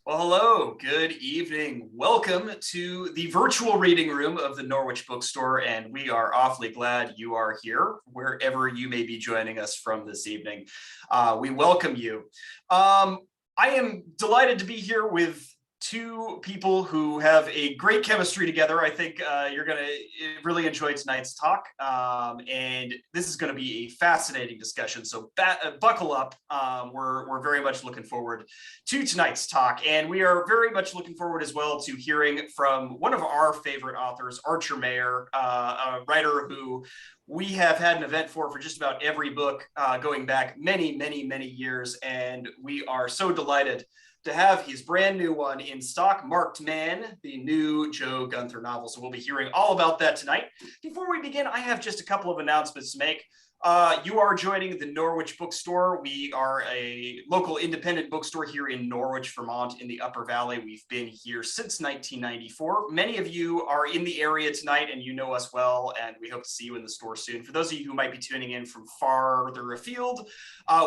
Well, hello, good evening. Welcome to the virtual reading room of the Norwich Bookstore, and we are awfully glad you are here, wherever you may be joining us from this evening. We welcome you. I am delighted to be here with two people who have a great chemistry together. I think you're going to really enjoy tonight's talk, and this is going to be a fascinating discussion. So buckle up. We're very much looking forward to tonight's talk, and we are very much looking forward as well to hearing from one of our favorite authors, Archer Mayer, a writer who we have had an event for just about every book going back many, many, many years, and we are so delighted to have his brand new one in stock, Marked Man, the new Joe Gunther novel. So we'll be hearing all about that tonight. Before we begin, I have just a couple of announcements to make. You are joining the Norwich Bookstore. We are a local independent bookstore here in Norwich, Vermont, in the Upper Valley. We've been here since 1994. Many of you are in the area tonight and you know us well, and we hope to see you in the store soon. For those of you who might be tuning in from farther afield,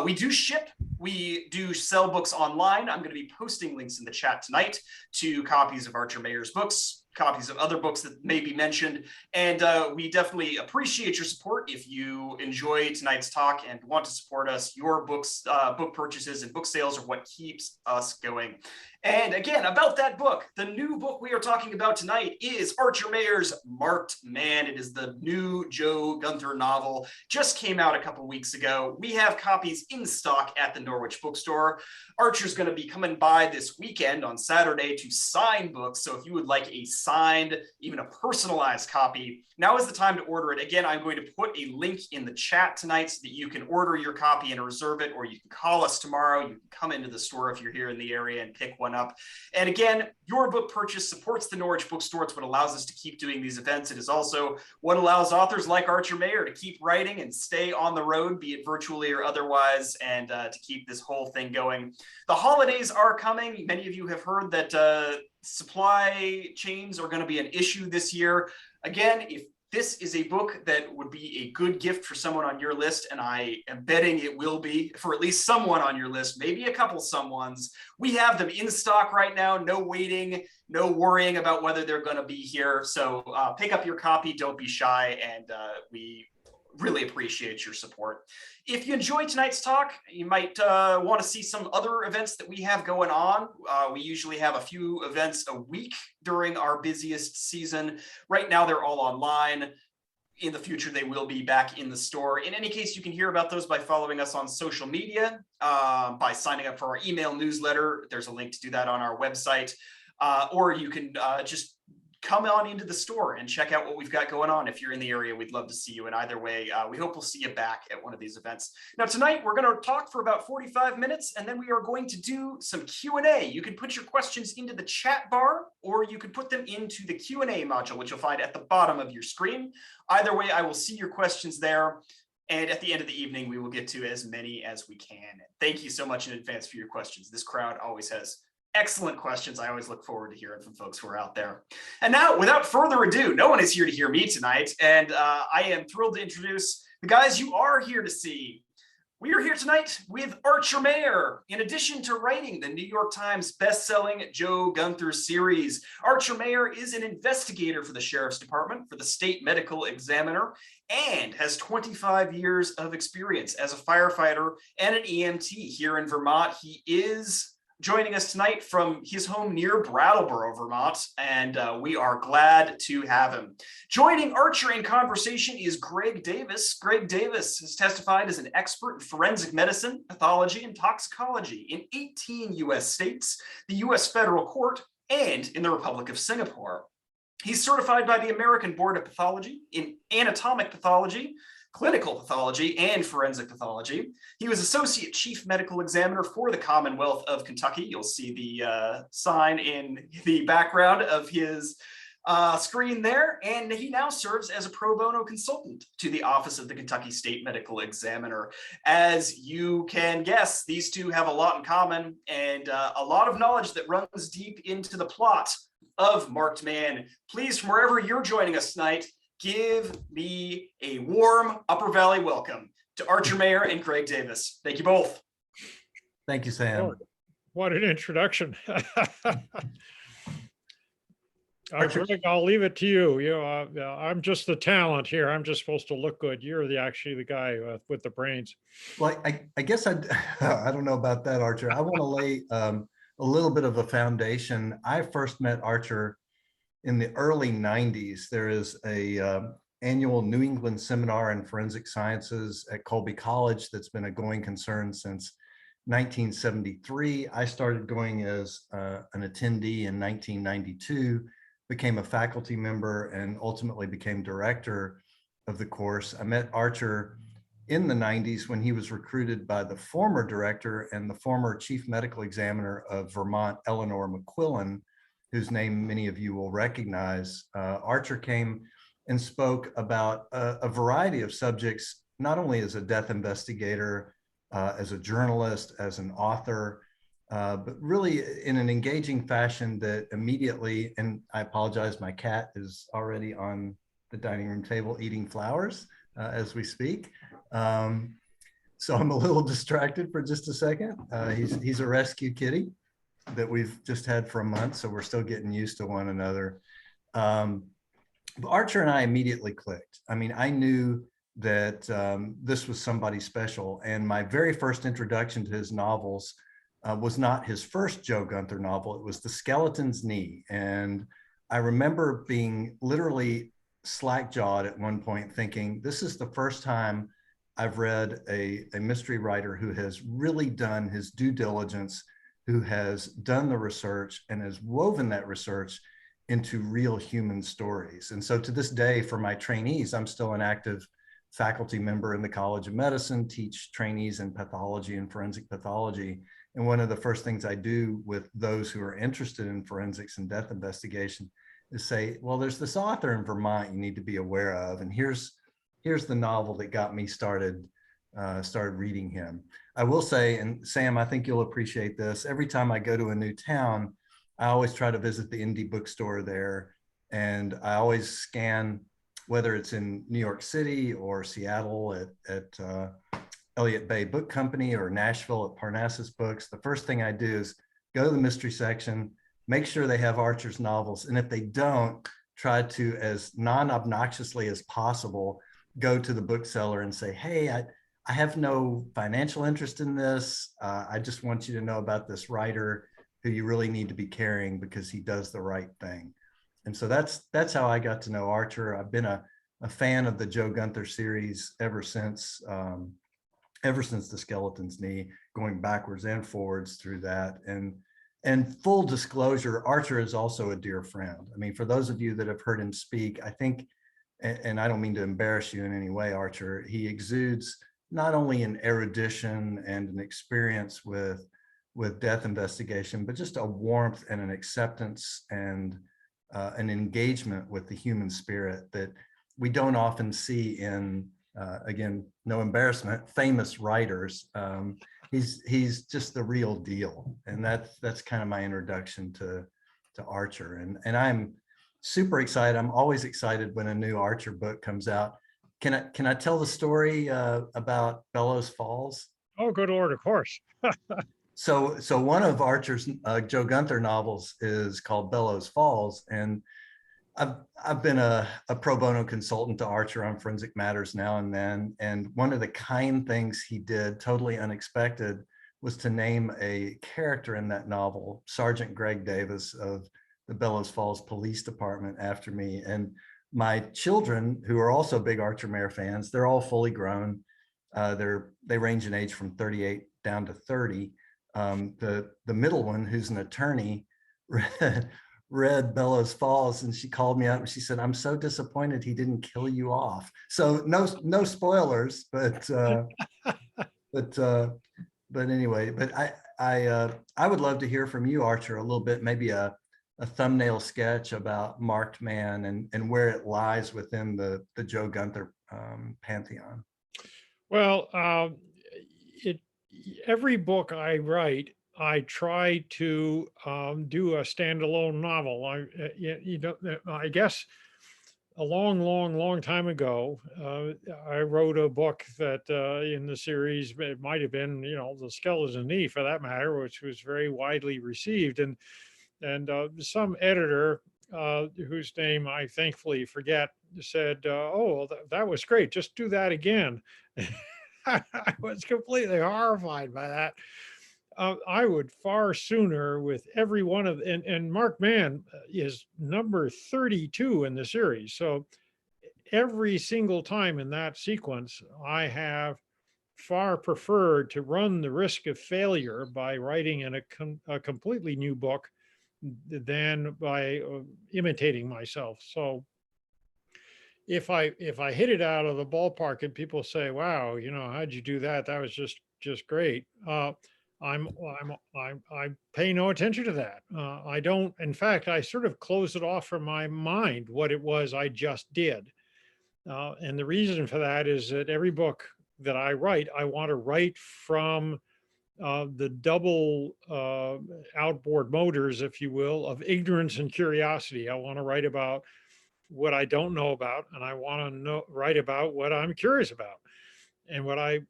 we do ship. We do sell books online. I'm going to be posting links in the chat tonight to copies of Archer Mayer's books, copies of other books that may be mentioned. And we definitely appreciate your support. If you enjoy tonight's talk and want to support us, your books, book purchases and book sales are what keeps us going. And again, about that book, the new book we are talking about tonight is Archer Mayer's Marked Man. It is the new Joe Gunther novel, just came out a couple weeks ago. We have copies in stock at the Norwich Bookstore. Archer's going to be coming by this weekend on Saturday to sign books. So if you would like a signed, even a personalized copy, now is the time to order it. Again, I'm going to put a link in the chat tonight so that you can order your copy and reserve it, or you can call us tomorrow. You can come into the store if you're here in the area and pick one up. And again, your book purchase supports the Norwich Bookstore. It's what allows us to keep doing these events. It is also what allows authors like Archer Mayer to keep writing and stay on the road, be it virtually or otherwise, and to keep this whole thing going. The holidays are coming. Many of you have heard that supply chains are going to be an issue this year. Again, if this is a book that would be a good gift for someone on your list, and I am betting it will be for at least someone on your list, maybe a couple someone's. We have them in stock right now. No waiting, no worrying about whether they're going to be here. So pick up your copy. Don't be shy, and we really appreciate your support. If you enjoyed tonight's talk, you might want to see some other events that we have going on. We usually have a few events a week during our busiest season. Right now, they're all online. In the future, they will be back in the store. In any case, you can hear about those by following us on social media, by signing up for our email newsletter. There's a link to do that on our website. Or you can just come on into the store and check out what we've got going on. If you're in the area, we'd love to see you. And either way, we hope we'll see you back at one of these events. Now, tonight, we're going to talk for about 45 minutes, and then we are going to do some Q&A. You can put your questions into the chat bar, or you can put them into the Q&A module, which you'll find at the bottom of your screen. Either way, I will see your questions there. And at the end of the evening, we will get to as many as we can. Thank you so much in advance for your questions. This crowd always has excellent questions. I always look forward to hearing from folks who are out there. And now, without further ado, no one is here to hear me tonight, and I am thrilled to introduce the guys you are here to see. We are here tonight with Archer Mayer. In addition to writing the New York Times best-selling Joe Gunther series, Archer Mayer is an investigator for the Sheriff's Department, for the State Medical Examiner, and has 25 years of experience as a firefighter and an EMT here in Vermont. He is joining us tonight from his home near Brattleboro, Vermont, and we are glad to have him. Joining Archer in conversation is Greg Davis. Greg Davis has testified as an expert in forensic medicine, pathology, and toxicology in 18 U.S. states, the U.S. Federal Court, and in the Republic of Singapore. He's certified by the American Board of Pathology in anatomic pathology, clinical pathology, and forensic pathology. He was Associate Chief Medical Examiner for the Commonwealth of Kentucky. You'll see the sign in the background of his screen there. And he now serves as a pro bono consultant to the Office of the Kentucky State Medical Examiner. As you can guess, these two have a lot in common and a lot of knowledge that runs deep into the plot of Marked Man. Please, from wherever you're joining us tonight, give me a warm Upper Valley welcome to Archer Mayer and Greg Davis. Thank you both. Thank you, Sam. What an introduction. Archer, Greg, I'll leave it to you. I'm just the talent here. I'm just supposed to look good. You're actually the guy with the brains. well, I guess I don't know about that, Archer. I want to lay a little bit of a foundation. I first met Archer in the early 90s. There is a annual New England seminar in forensic sciences at Colby College that's been a going concern since 1973. I started going as an attendee in 1992, became a faculty member, and ultimately became director of the course. I met Archer in the 90s when he was recruited by the former director and the former chief medical examiner of Vermont, Eleanor McQuillan, whose name many of you will recognize. Archer came and spoke about a variety of subjects, not only as a death investigator, as a journalist, as an author, but really in an engaging fashion that immediately, and I apologize, my cat is already on the dining room table eating flowers as we speak. So I'm a little distracted for just a second. He's a rescue kitty that we've just had for a month, so we're still getting used to one another. But Archer and I immediately clicked. I mean, I knew that this was somebody special, and my very first introduction to his novels was not his first Joe Gunther novel. It was The Skeleton's Knee, and I remember being literally slack-jawed at one point, thinking, this is the first time I've read a mystery writer who has really done his due diligence, who has done the research and has woven that research into real human stories. And so to this day, for my trainees, I'm still an active faculty member in the College of Medicine, teach trainees in pathology and forensic pathology. And one of the first things I do with those who are interested in forensics and death investigation is say, well, there's this author in Vermont you need to be aware of. And here's the novel that got me started reading him. I will say, and Sam, I think you'll appreciate this, every time I go to a new town, I always try to visit the indie bookstore there. And I always scan, whether it's in New York City or Seattle at Elliott Bay Book Company or Nashville at Parnassus Books, the first thing I do is go to the mystery section, make sure they have Archer's novels. And if they don't, try to, as non-obnoxiously as possible, go to the bookseller and say, hey, I have no financial interest in this. I just want you to know about this writer who you really need to be carrying because he does the right thing. And so that's how I got to know Archer. I've been a fan of the Joe Gunther series ever since The Skeleton's Knee, going backwards and forwards through that. And full disclosure, Archer is also a dear friend. I mean, for those of you that have heard him speak, I think, and I don't mean to embarrass you in any way, Archer, he exudes not only an erudition and an experience with death investigation, but just a warmth and an acceptance and an engagement with the human spirit that we don't often see in, again, no embarrassment, famous writers. He's just the real deal. And that's kind of my introduction to Archer. And I'm super excited. I'm always excited when a new Archer book comes out. Can I tell the story about Bellows Falls? Oh, good Lord, of course. So one of Archer's Joe Gunther novels is called Bellows Falls, and I've been a pro bono consultant to Archer on forensic matters now and then. And one of the kind things he did, totally unexpected, was to name a character in that novel, Sergeant Greg Davis of the Bellows Falls Police Department, after me. And my children, who are also big Archer Mayer fans, they're all fully grown. They range in age from 38 down to 30. The middle one, who's an attorney, read Bellows Falls, and she called me up and she said, "I'm so disappointed he didn't kill you off." So no spoilers, but anyway. But I would love to hear from you, Archer, a little bit, maybe a thumbnail sketch about Marked Man and where it lies within the Joe Gunther pantheon. Well, every book I write, I try to do a standalone novel. I guess a long time ago, I wrote a book that in the series, it might have been, The Skeleton Knee for that matter, which was very widely received. And some editor, whose name I thankfully forget, said, oh, well, that was great. Just do that again. I was completely horrified by that. I would far sooner with every one of, and Mark Mann is number 32 in the series. So every single time in that sequence, I have far preferred to run the risk of failure by writing in a completely new book than by imitating myself. So if I hit it out of the ballpark and people say, wow, how'd you do that? That was just great. I pay no attention to that. I don't, in fact, I sort of close it off from my mind what it was I just did. And the reason for that is that every book that I write, I want to write from the double outboard motors, if you will, of ignorance and curiosity. I want to write about what I don't know about, and I want to write about what I'm curious about, and what I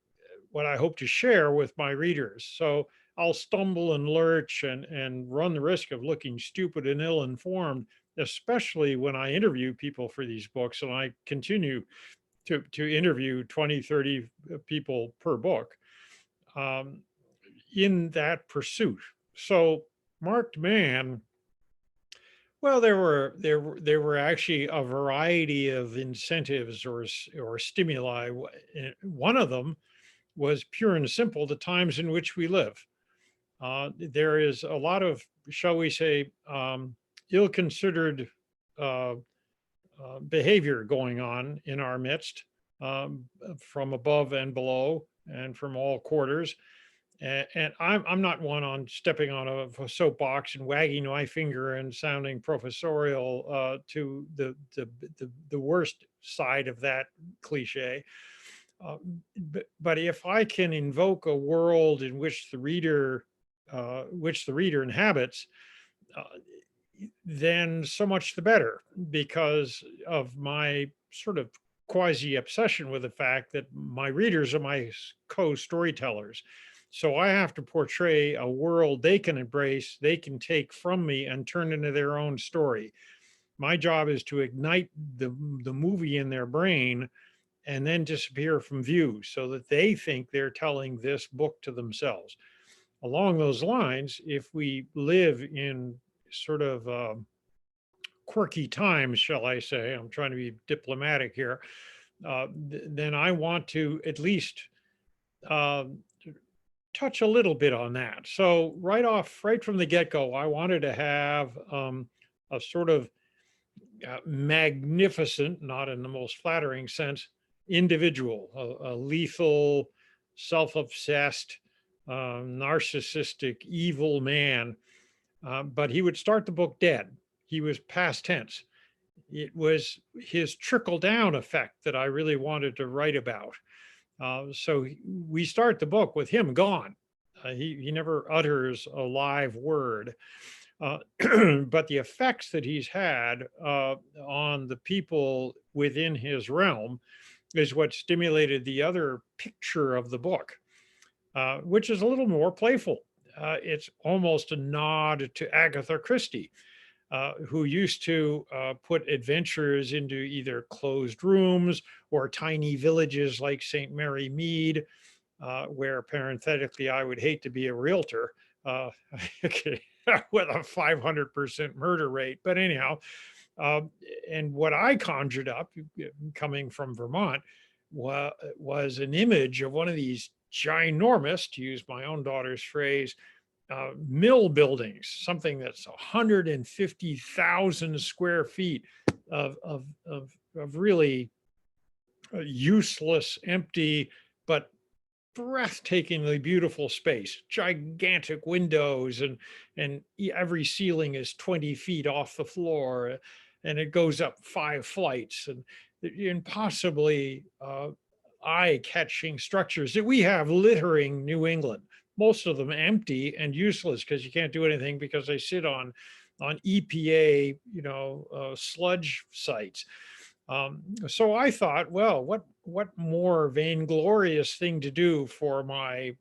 hope to share with my readers. So I'll stumble and lurch and run the risk of looking stupid and ill-informed, especially when I interview people for these books. And I continue to interview 20, 30 people per book in that pursuit. So Marked Man, well, there were actually a variety of incentives or stimuli. One of them was pure and simple, the times in which we live. There is a lot of, shall we say, ill-considered behavior going on in our midst, from above and below and from all quarters. And I'm not one on stepping on a soapbox and wagging my finger and sounding professorial to the worst side of that cliche. But if I can invoke a world in which the reader inhabits, then so much the better, because of my sort of quasi obsession with the fact that my readers are my co-storytellers. So I have to portray a world they can embrace, they can take from me and turn into their own story. My job is to ignite the movie in their brain and then disappear from view so that they think they're telling this book to themselves. Along those lines, if we live in sort of quirky times, shall I say, I'm trying to be diplomatic here, then I want to at least touch a little bit on that. So right from the get-go, I wanted to have a sort of magnificent, not in the most flattering sense, individual, a lethal, self-obsessed, narcissistic, evil man. But he would start the book dead. He was past tense. It was his trickle-down effect that I really wanted to write about. So we start the book with him gone. He never utters a live word. But the effects that he's had on the people within his realm is what stimulated the other picture of the book, which is a little more playful. It's almost a nod to Agatha Christie, who used to put adventurers into either closed rooms or tiny villages like St. Mary Mead, where parenthetically, I would hate to be a realtor with a 500% murder rate. But anyhow, and what I conjured up coming from Vermont was an image of one of these ginormous, to use my own daughter's phrase, mill buildings, something that's 150,000 square feet of really useless, empty, but breathtakingly beautiful space, gigantic windows, and every ceiling is 20 feet off the floor, and it goes up 5 flights, and impossibly eye-catching structures that we have littering New England. Most of them empty and useless because you can't do anything because they sit on EPA, sludge sites. So I thought, well, what more vainglorious thing to do for my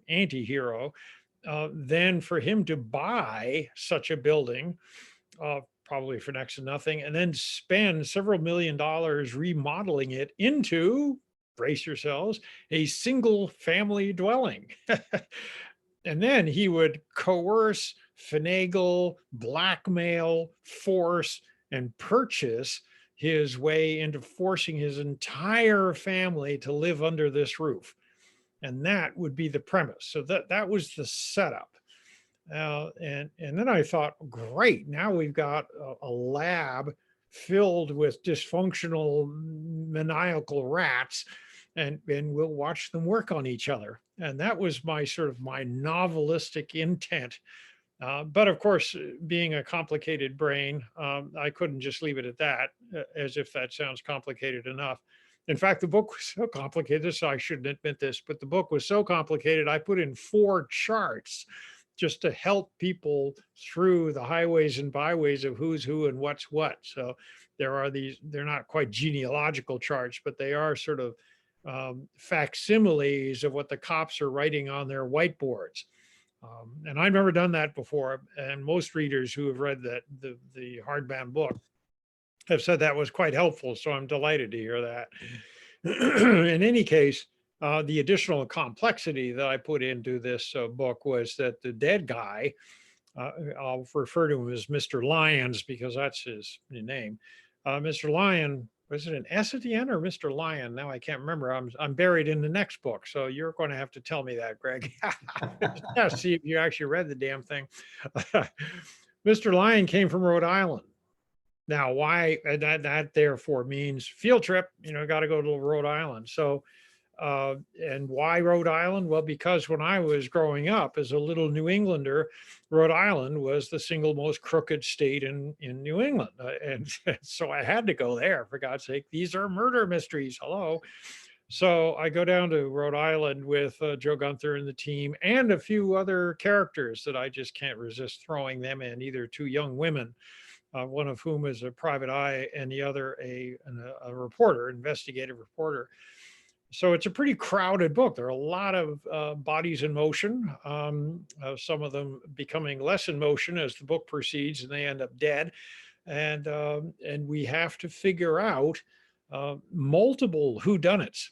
anti-hero than for him to buy such a building, probably for next to nothing, and then spend several $1,000,000 remodeling it into, brace yourselves, a single family dwelling. And then he would coerce, finagle, blackmail, force, and purchase his way into forcing his entire family to live under this roof. And that would be the premise. So that was the setup. And then I thought, great, now we've got a lab filled with dysfunctional maniacal rats, and we'll watch them work on each other. And that was my sort of my novelistic intent. But of course, being a complicated brain, I couldn't just leave it at that, as if that sounds complicated enough. In fact, the book was so complicated, so I shouldn't admit this, but the book was so complicated, I put in 4 charts just to help people through the highways and byways of who's who and what's what. So there are these, they're not quite genealogical charts, but they are sort of facsimiles of what the cops are writing on their whiteboards. And I've never done that before. And most readers who have read that the hardbound book have said that was quite helpful. So I'm delighted to hear that. In any case, the additional complexity that I put into this book was that the dead guy, I'll refer to him as Mr. Lyons because that's his name. Mr. Lyon, was it an S at the end or Mr. Lyon? Now I can't remember. I'm buried in the next book, so you're going to have to tell me that, Greg. Yeah, see if you actually read the damn thing. Mr. Lyon came from Rhode Island. Now, why that therefore means field trip, got to go to Rhode Island. So, and why Rhode Island? Well, because when I was growing up as a little New Englander, Rhode Island was the single most crooked state in New England. And so I had to go there, for God's sake. These are murder mysteries. Hello. So I go down to Rhode Island with Joe Gunther and the team and a few other characters that I just can't resist throwing them in, either 2 young women, one of whom is a private eye and the other a reporter, investigative reporter. So it's a pretty crowded book. There are a lot of bodies in motion, some of them becoming less in motion as the book proceeds and they end up dead. And we have to figure out multiple whodunits.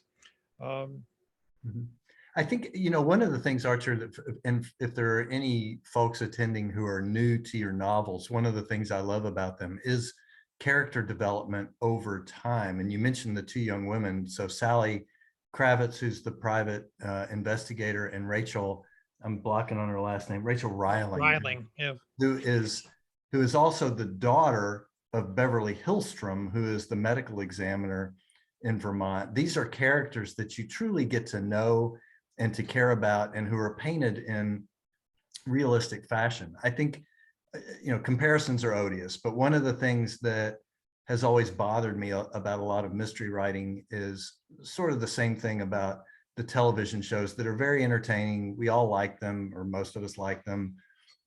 I think, one of the things, Archer, that, and if there are any folks attending who are new to your novels, one of the things I love about them is character development over time. And you mentioned the 2 young women. So Sally Kravitz, who's the private investigator, and Rachel, I'm blocking on her last name, Rachel Reiling, Yeah. who is also the daughter of Beverly Hillstrom, who is the medical examiner in Vermont. These are characters that you truly get to know and to care about, and who are painted in realistic fashion. I think, comparisons are odious, but one of the things that has always bothered me about a lot of mystery writing is sort of the same thing about the television shows that are very entertaining. We all like them, or most of us like them.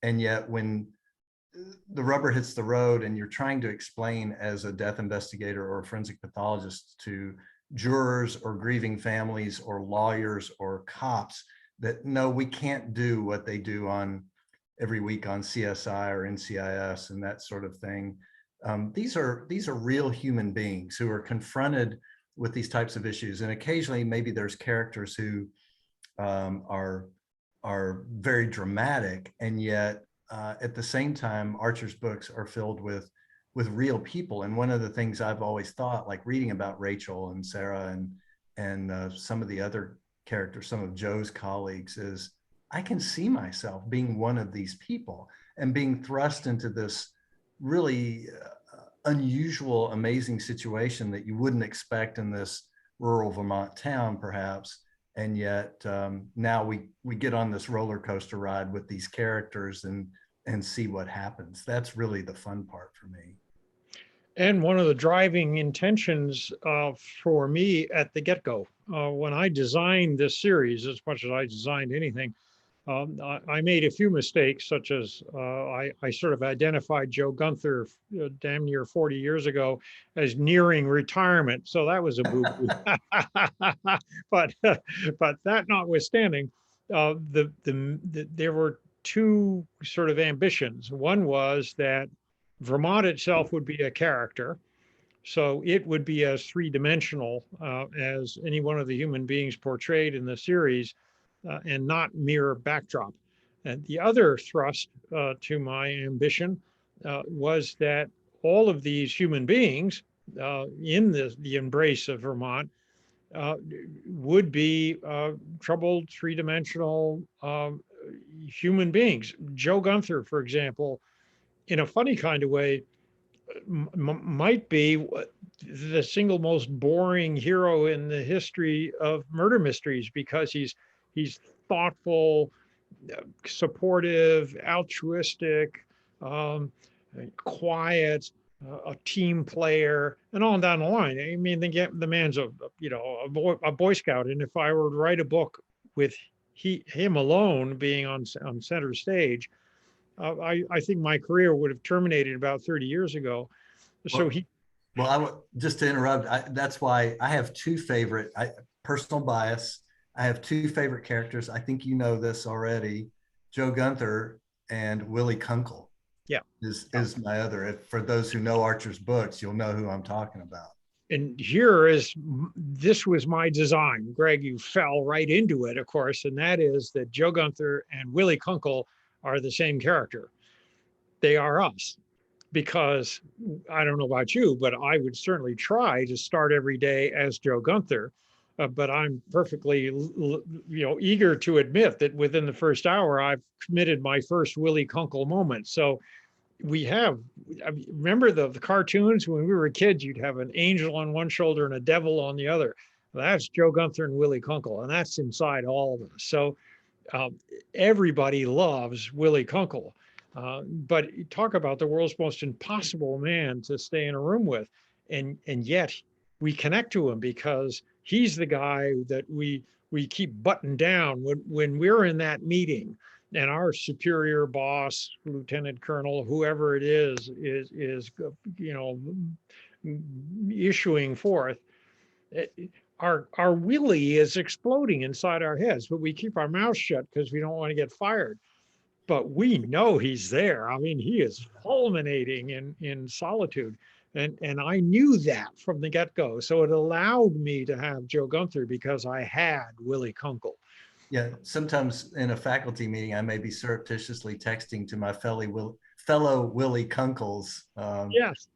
And yet when the rubber hits the road and you're trying to explain as a death investigator or a forensic pathologist to jurors or grieving families or lawyers or cops that, no, we can't do what they do on every week on CSI or NCIS and that sort of thing. These are real human beings who are confronted with these types of issues. And occasionally maybe there's characters who are very dramatic, and yet at the same time, Archer's books are filled with real people. And one of the things I've always thought, like reading about Rachel and Sarah and some of the other characters, some of Joe's colleagues, is I can see myself being one of these people and being thrust into this really unusual, amazing situation that you wouldn't expect in this rural Vermont town, perhaps. And yet now we get on this roller coaster ride with these characters and see what happens. That's really the fun part for me. And one of the driving intentions for me at the get-go, when I designed this series, as much as I designed anything, I made a few mistakes, such as I sort of identified Joe Gunther damn near 40 years ago as nearing retirement. So that was a boo-boo. but but that notwithstanding, there were two sort of ambitions. One was that Vermont itself would be a character. So it would be as three-dimensional as any one of the human beings portrayed in the series, and not mere backdrop. And the other thrust to my ambition was that all of these human beings in the embrace of Vermont would be troubled, three-dimensional human beings. Joe Gunther, for example, in a funny kind of way, might be the single most boring hero in the history of murder mysteries, because he's thoughtful, supportive, altruistic, um, quiet, a team player, and on down the line. I mean, the man's a Boy Scout, and if I were to write a book with him alone being on center stage, I think my career would have terminated about 30 years ago. So well, I would just to interrupt. That's why I have two favorite. Personal bias. I have two favorite characters. I think you know this already. Joe Gunther and Willie Kunkel. Yeah, is my other. For those who know Archer's books, you'll know who I'm talking about. And this was my design. Greg, you fell right into it, of course, and that is that Joe Gunther and Willie Kunkel are the same character. They are us. Because I don't know about you, but I would certainly try to start every day as Joe Gunther. But I'm perfectly, eager to admit that within the first hour, I've committed my first Willie Kunkel moment. So remember the cartoons when we were kids, you'd have an angel on one shoulder and a devil on the other. That's Joe Gunther and Willie Kunkel, and that's inside all of us. So everybody loves Willie Kunkel. But talk about the world's most impossible man to stay in a room with. And yet we connect to him because he's the guy that we keep buttoned down when we're in that meeting and our superior boss, lieutenant colonel, whoever it is issuing forth. Our Willie is exploding inside our heads, but we keep our mouths shut because we don't want to get fired. But we know he's there. I mean, he is fulminating in solitude. And I knew that from the get-go. So it allowed me to have Joe Gunther because I had Willie Kunkel. Yeah, sometimes in a faculty meeting, I may be surreptitiously texting to my fellow Willie Kunkels. Yes,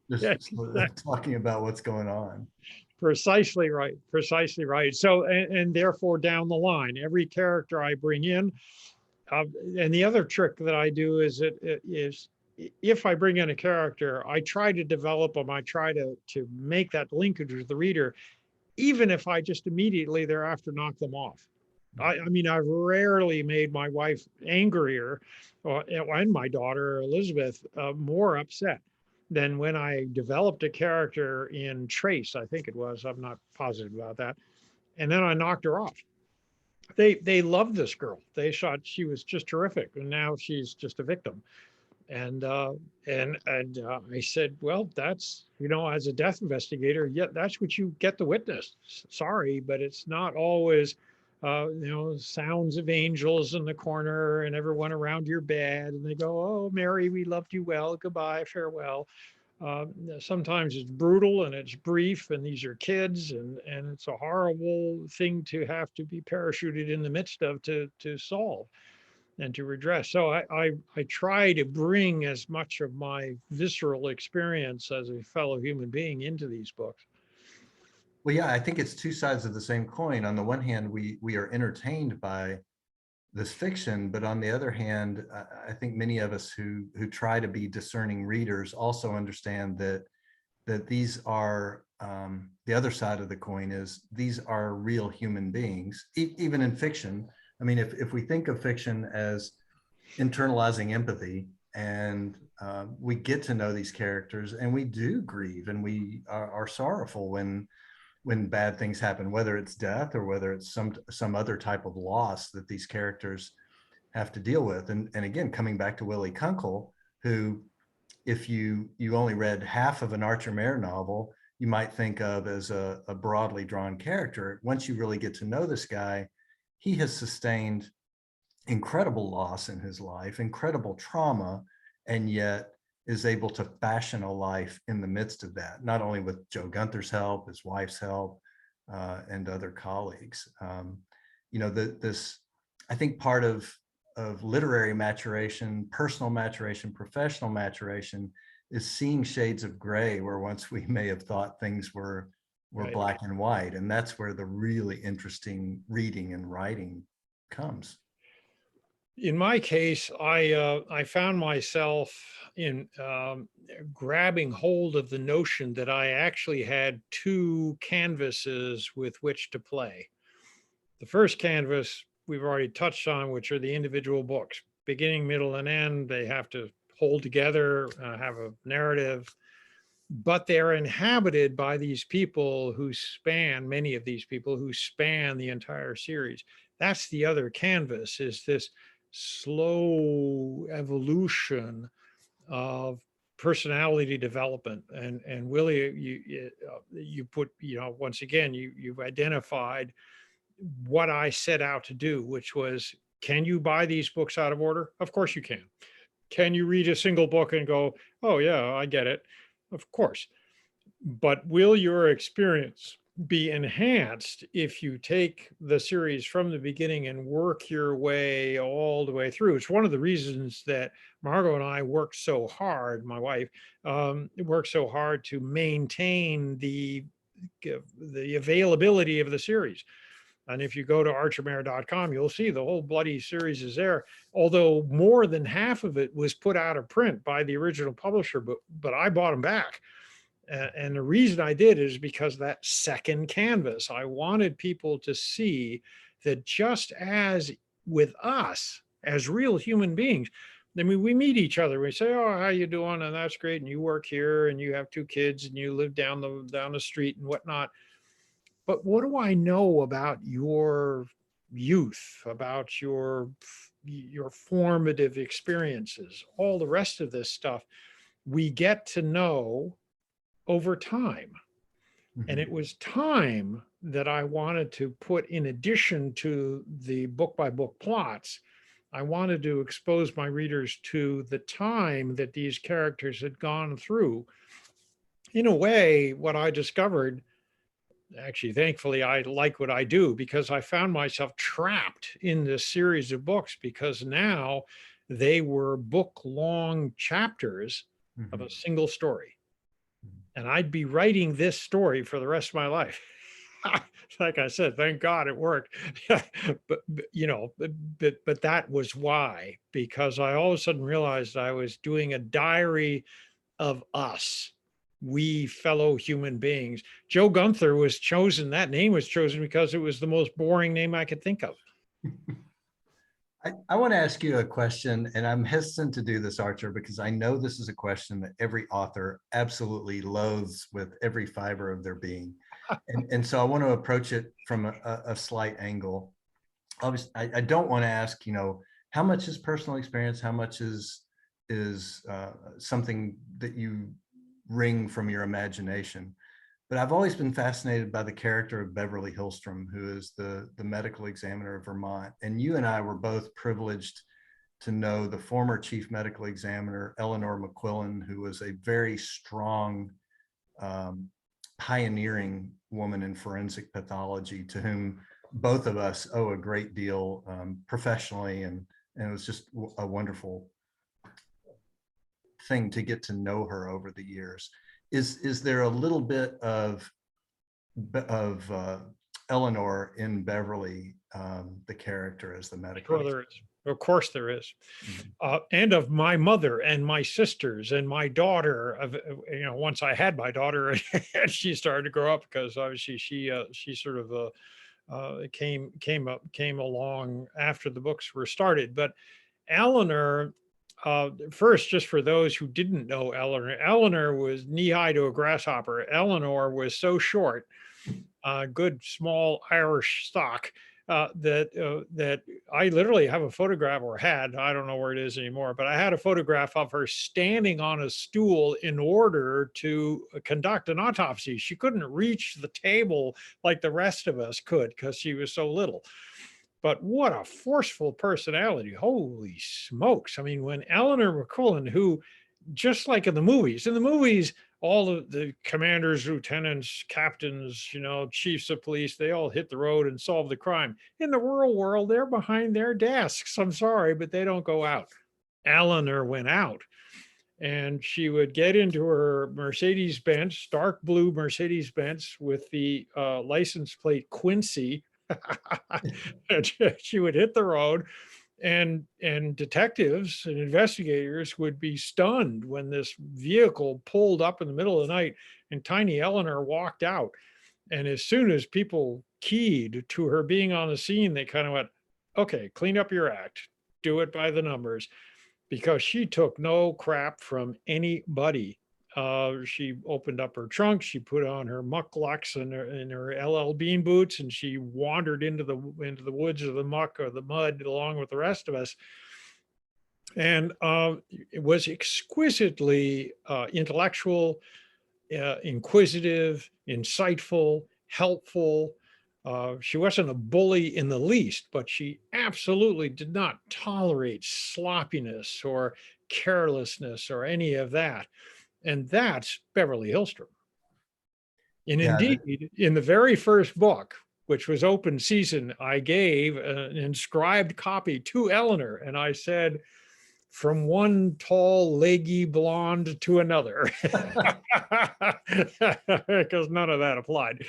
talking about what's going on. Precisely right. So, and therefore down the line, every character I bring in, and the other trick that I do is if I bring in a character, I try to develop them. I try to make that linkage with the reader, even if I just immediately thereafter knock them off. I mean, I've rarely made my wife angrier, and my daughter Elizabeth more upset than when I developed a character in Trace. I think it was. I'm not positive about that, and then I knocked her off. They loved this girl. They thought she was just terrific, and now she's just a victim. And I said, well, that's, as a death investigator, yeah, that's what you get to witness. Sorry, but it's not always, sounds of angels in the corner and everyone around your bed, and they go, oh, Mary, we loved you well, goodbye, farewell. Sometimes it's brutal and it's brief, and these are kids, and it's a horrible thing to have to be parachuted in the midst of to solve and to redress. So I try to bring as much of my visceral experience as a fellow human being into these books. Well, yeah, I think it's two sides of the same coin. On the one hand, we are entertained by this fiction, but on the other hand, I think many of us who try to be discerning readers also understand that these are the other side of the coin is these are real human beings, even in fiction. I mean, if we think of fiction as internalizing empathy, and we get to know these characters, and we do grieve, and we are sorrowful when bad things happen, whether it's death or whether it's some other type of loss that these characters have to deal with. And again, coming back to Willie Kunkel, who, if you only read half of an Archer Mayer novel, you might think of as a broadly drawn character. Once you really get to know this guy, he has sustained incredible loss in his life, incredible trauma, and yet is able to fashion a life in the midst of that, not only with Joe Gunther's help, his wife's help, and other colleagues. This, I think, part of literary maturation, personal maturation, professional maturation is seeing shades of gray where once we may have thought things were Right. black and white. And that's where the really interesting reading and writing comes. In my case, I found myself in grabbing hold of the notion that I actually had two canvases with which to play. The first canvas we've already touched on, which are the individual books, beginning, middle, and end. They have to hold together, have a narrative, but they're inhabited by these people who span, many of these people who span the entire series. That's the other canvas, is this slow evolution of personality development. And Willie, you put, once again, you've identified what I set out to do, which was, can you buy these books out of order? Of course you can. Can you read a single book and go, oh yeah, I get it? Of course. But will your experience be enhanced if you take the series from the beginning and work your way all the way through? It's one of the reasons that Margot and I worked so hard, my wife, worked so hard to maintain the availability of the series. And if you go to archermayer.com, you'll see the whole bloody series is there. Although more than half of it was put out of print by the original publisher, but I bought them back. And the reason I did is because that second canvas, I wanted people to see that just as with us as real human beings, I mean, we meet each other. We say, "Oh, how you doing?" And that's great. And you work here, and you have two kids, and you live down the street and whatnot. But what do I know about your youth, about your formative experiences, all the rest of this stuff? We get to know over time. And it was time that I wanted to put, in addition to the book by book plots, I wanted to expose my readers to the time that these characters had gone through. In a way, what I discovered, actually, thankfully, I like what I do, because I found myself trapped in this series of books, because now they were book-long chapters of a single story. And I'd be writing this story for the rest of my life. Like I said, thank God it worked. but that was why, because I all of a sudden realized I was doing a diary of us, we fellow human beings. Joe Gunther was chosen, that name was chosen because it was the most boring name I could think of. I want to ask you a question, and I'm hesitant to do this, Archer, because I know this is a question that every author absolutely loathes with every fiber of their being. And so I want to approach it from a slight angle. Obviously, I don't want to ask, how much is personal experience, how much is something that you wring from your imagination. But I've always been fascinated by the character of Beverly Hillstrom, who is the medical examiner of Vermont. And you and I were both privileged to know the former chief medical examiner, Eleanor McQuillan, who was a very strong, pioneering woman in forensic pathology, to whom both of us owe a great deal professionally. And it was just a wonderful thing to get to know her over the years. Is there a little bit of Eleanor in Beverly, the character as the medical? Sure there is. Of course there is. And of my mother and my sisters and my daughter. Once I had my daughter, and she started to grow up, because obviously she sort of came along after the books were started. But Eleanor, first, just for those who didn't know Eleanor was knee-high to a grasshopper. Eleanor was so short, good small Irish stock, that I literally have a photograph, or had, I don't know where it is anymore, but I had a photograph of her standing on a stool in order to conduct an autopsy. She couldn't reach the table like the rest of us could because she was so little. But what a forceful personality. Holy smokes. I mean, when Eleanor McQuillan, who, just like in the movies, all the commanders, lieutenants, captains, chiefs of police, they all hit the road and solve the crime. In the real world, they're behind their desks. I'm sorry, but they don't go out. Eleanor went out, and she would get into her Mercedes-Benz, dark blue Mercedes-Benz with the license plate Quincy. And she would hit the road, and detectives and investigators would be stunned when this vehicle pulled up in the middle of the night and tiny Eleanor walked out. And as soon as people keyed to her being on the scene, they kind of went, okay, clean up your act, do it by the numbers, because she took no crap from anybody. She opened up her trunk, she put on her mucklucks and her LL Bean boots, and she wandered into the woods of the muck or the mud along with the rest of us. And it was exquisitely intellectual, inquisitive, insightful, helpful. She wasn't a bully in the least, but she absolutely did not tolerate sloppiness or carelessness or any of that. And that's Beverly Hillstrom. And Yeah, indeed, in the very first book, which was open season, I gave an inscribed copy to Eleanor, and I said, from one tall, leggy blonde to another, because none of that applied.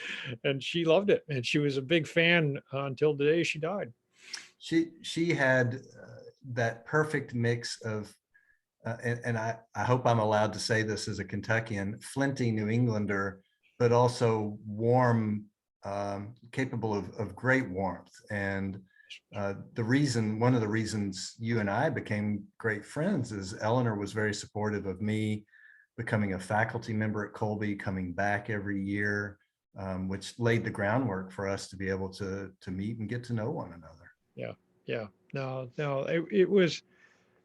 And she loved it. And she was a big fan until the day she died. She had that perfect mix of, and I hope I'm allowed to say this as a Kentuckian, flinty New Englander, but also warm, capable of great warmth. And one of the reasons you and I became great friends is Eleanor was very supportive of me becoming a faculty member at Colby, coming back every year, which laid the groundwork for us to be able to meet and get to know one another. Yeah. No, it was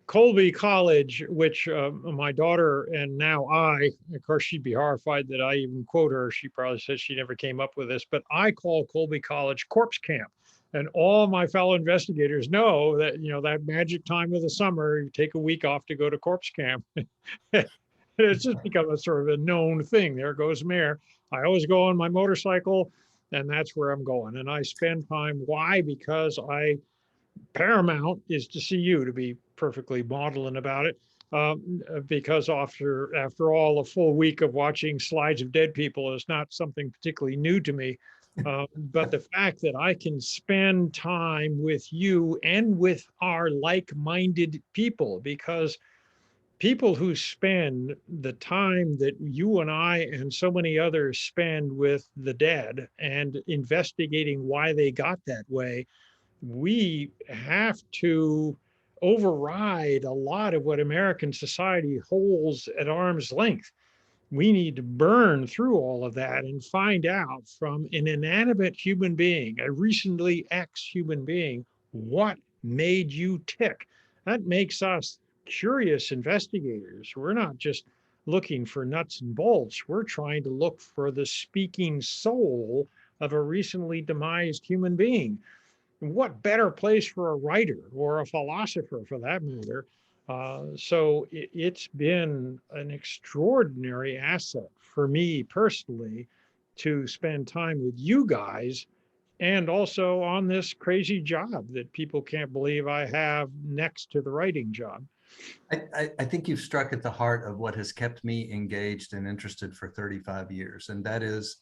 Colby College, which my daughter and now I, of course, she'd be horrified that I even quote her. She probably says she never came up with this, but I call Colby College corpse camp. And all my fellow investigators know that, that magic time of the summer, you take a week off to go to corpse camp. It's just become a sort of a known thing. There goes Mayor. I always go on my motorcycle, and that's where I'm going. And I spend time. Why? Because paramount is to see you, to be perfectly maudlin about it. Because after all, a full week of watching slides of dead people is not something particularly new to me. But the fact that I can spend time with you and with our like-minded people, because people who spend the time that you and I and so many others spend with the dead and investigating why they got that way, we have to override a lot of what American society holds at arm's length. We need to burn through all of that and find out from an inanimate human being, a recently ex-human being, what made you tick. That makes us curious investigators. We're not just looking for nuts and bolts. We're trying to look for the speaking soul of a recently demised human being. What better place for a writer or a philosopher for that matter? So it's been an extraordinary asset for me personally to spend time with you guys, and also on this crazy job that people can't believe I have next to the writing job. I think you've struck at the heart of what has kept me engaged and interested for 35 years. And that is,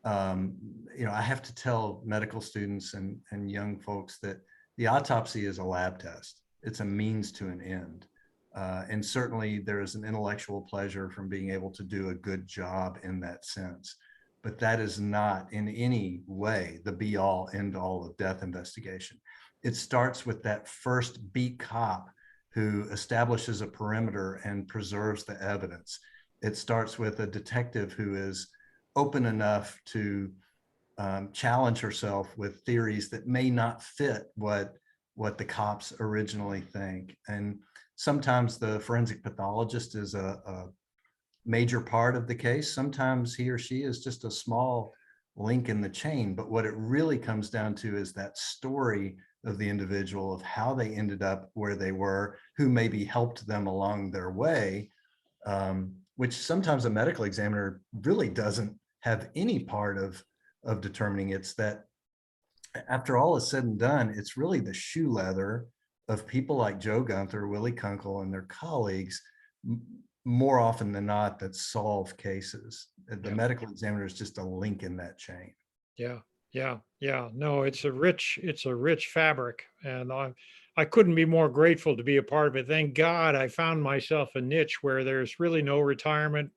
I have to tell medical students and young folks that the autopsy is a lab test. It's a means to an end. And certainly there is an intellectual pleasure from being able to do a good job in that sense. But that is not in any way the be all end all of death investigation. It starts with that first beat cop who establishes a perimeter and preserves the evidence. It starts with a detective who is open enough to challenge herself with theories that may not fit what the cops originally think. And sometimes the forensic pathologist is a major part of the case. Sometimes he or she is just a small link in the chain. But what it really comes down to is that story of the individual, of how they ended up where they were, who maybe helped them along their way, which sometimes a medical examiner really doesn't have any part of determining. It's that after all is said and done, it's really the shoe leather of people like Joe Gunther, Willie Kunkel, and their colleagues, more often than not, that solve cases. The medical examiner is just a link in that chain. Yeah. No, it's a rich fabric, and I couldn't be more grateful to be a part of it. Thank God I found myself a niche where there's really no retirement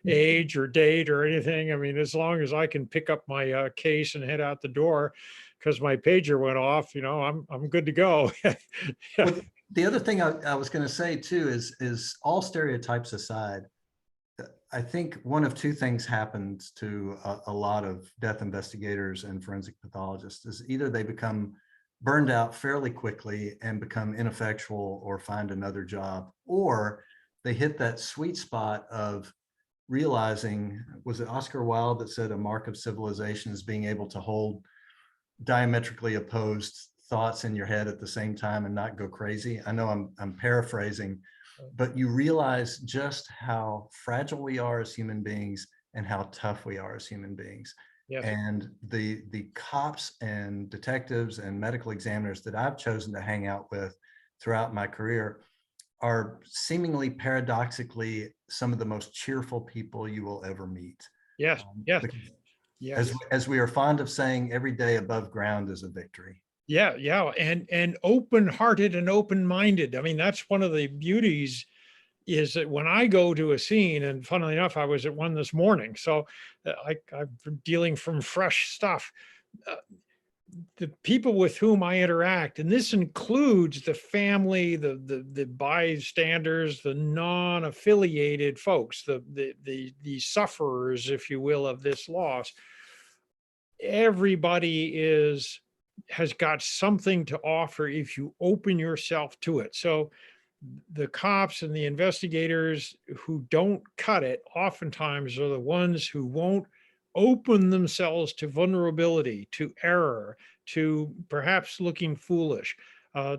age or date or anything. I mean, as long as I can pick up my case and head out the door because my pager went off, I'm good to go. Well, the other thing I was going to say too is all stereotypes aside, I think one of two things happens to a lot of death investigators and forensic pathologists is either they become burned out fairly quickly and become ineffectual or find another job, or they hit that sweet spot of realizing, was it Oscar Wilde that said a mark of civilization is being able to hold diametrically opposed thoughts in your head at the same time and not go crazy? I know I'm paraphrasing, but you realize just how fragile we are as human beings and how tough we are as human beings. Yes. And the cops and detectives and medical examiners that I've chosen to hang out with throughout my career are seemingly paradoxically some of the most cheerful people you will ever meet. Yes. As we are fond of saying, every day above ground is a victory. Yeah. And open-hearted and open-minded. I mean, that's one of the beauties, is that when I go to a scene, and funnily enough, I was at one this morning, so I'm dealing from fresh stuff. The people with whom I interact, and this includes the family, the bystanders, the non-affiliated folks, the sufferers, if you will, of this loss. Everybody has got something to offer if you open yourself to it. So the cops and the investigators who don't cut it oftentimes are the ones who won't open themselves to vulnerability, to error, to perhaps looking foolish,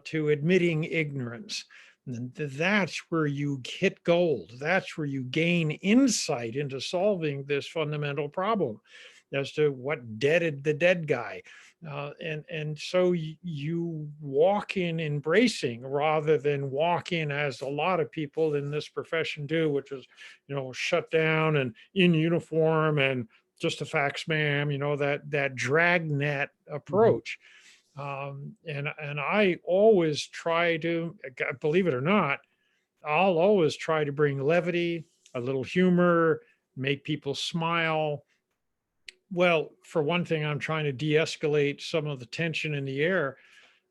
to admitting ignorance. And that's where you hit gold. That's where you gain insight into solving this fundamental problem as to what deaded the dead guy. And so you walk in embracing rather than walk in, as a lot of people in this profession do, which is, shut down and in uniform and just a fax ma'am, that dragnet approach. And I always try to, believe it or not, I'll always try to bring levity, a little humor, make people smile. Well, for one thing, I'm trying to de-escalate some of the tension in the air,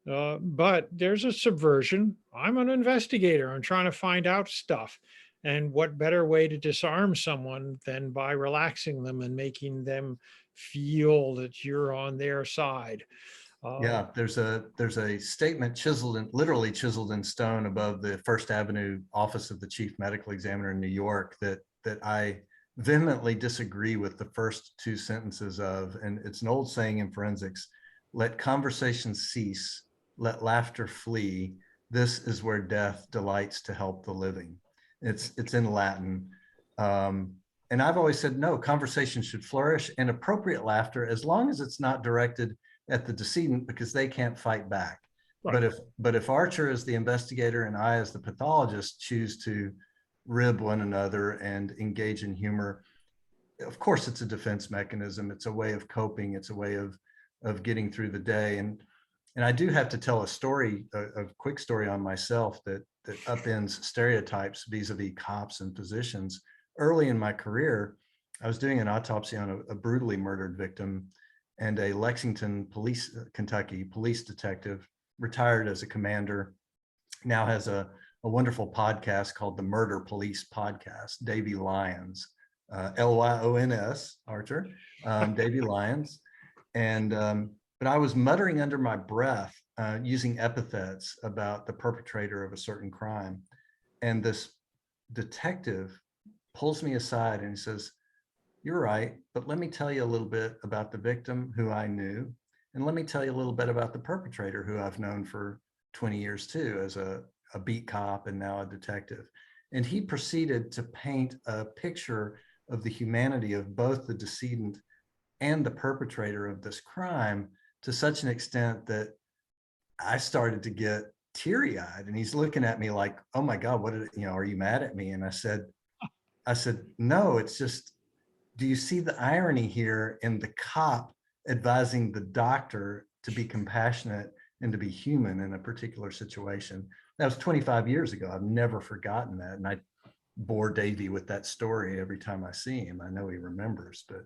but there's a subversion. I'm an investigator. I'm trying to find out stuff. And what better way to disarm someone than by relaxing them and making them feel that you're on their side? Yeah, there's a statement literally chiseled in stone above the First Avenue office of the chief medical examiner in New York that I vehemently disagree with the first two sentences of, and it's an old saying in forensics: let conversation cease, let laughter flee. This is where death delights to help the living. It's in Latin. And I've always said, no, conversation should flourish, and appropriate laughter, as long as it's not directed at the decedent, because they can't fight back. Right. But if Archer as the investigator and I as the pathologist choose to rib one another and engage in humor, of course it's a defense mechanism. It's a way of coping. It's a way of getting through the day. And I do have to tell a quick story on myself that upends stereotypes vis-a-vis cops and physicians. Early in my career, I was doing an autopsy on a brutally murdered victim, and a Lexington Kentucky police detective, retired as a commander, now has a wonderful podcast called the Murder Police Podcast. Davy Lyons, Lyons, Archer, Davy Lyons. And but I was muttering under my breath, using epithets about the perpetrator of a certain crime. And this detective pulls me aside and he says, "You're right, but let me tell you a little bit about the victim who I knew. And let me tell you a little bit about the perpetrator who I've known for 20 years too, as a beat cop and now a detective." And he proceeded to paint a picture of the humanity of both the decedent and the perpetrator of this crime to such an extent that I started to get teary-eyed. And he's looking at me like, "Oh my God, what did, are you mad at me?" And I said, "No, it's just, do you see the irony here in the cop advising the doctor to be compassionate and to be human in a particular situation?" That was 25 years ago. I've never forgotten that. And I bore Davey with that story every time I see him. I know he remembers, but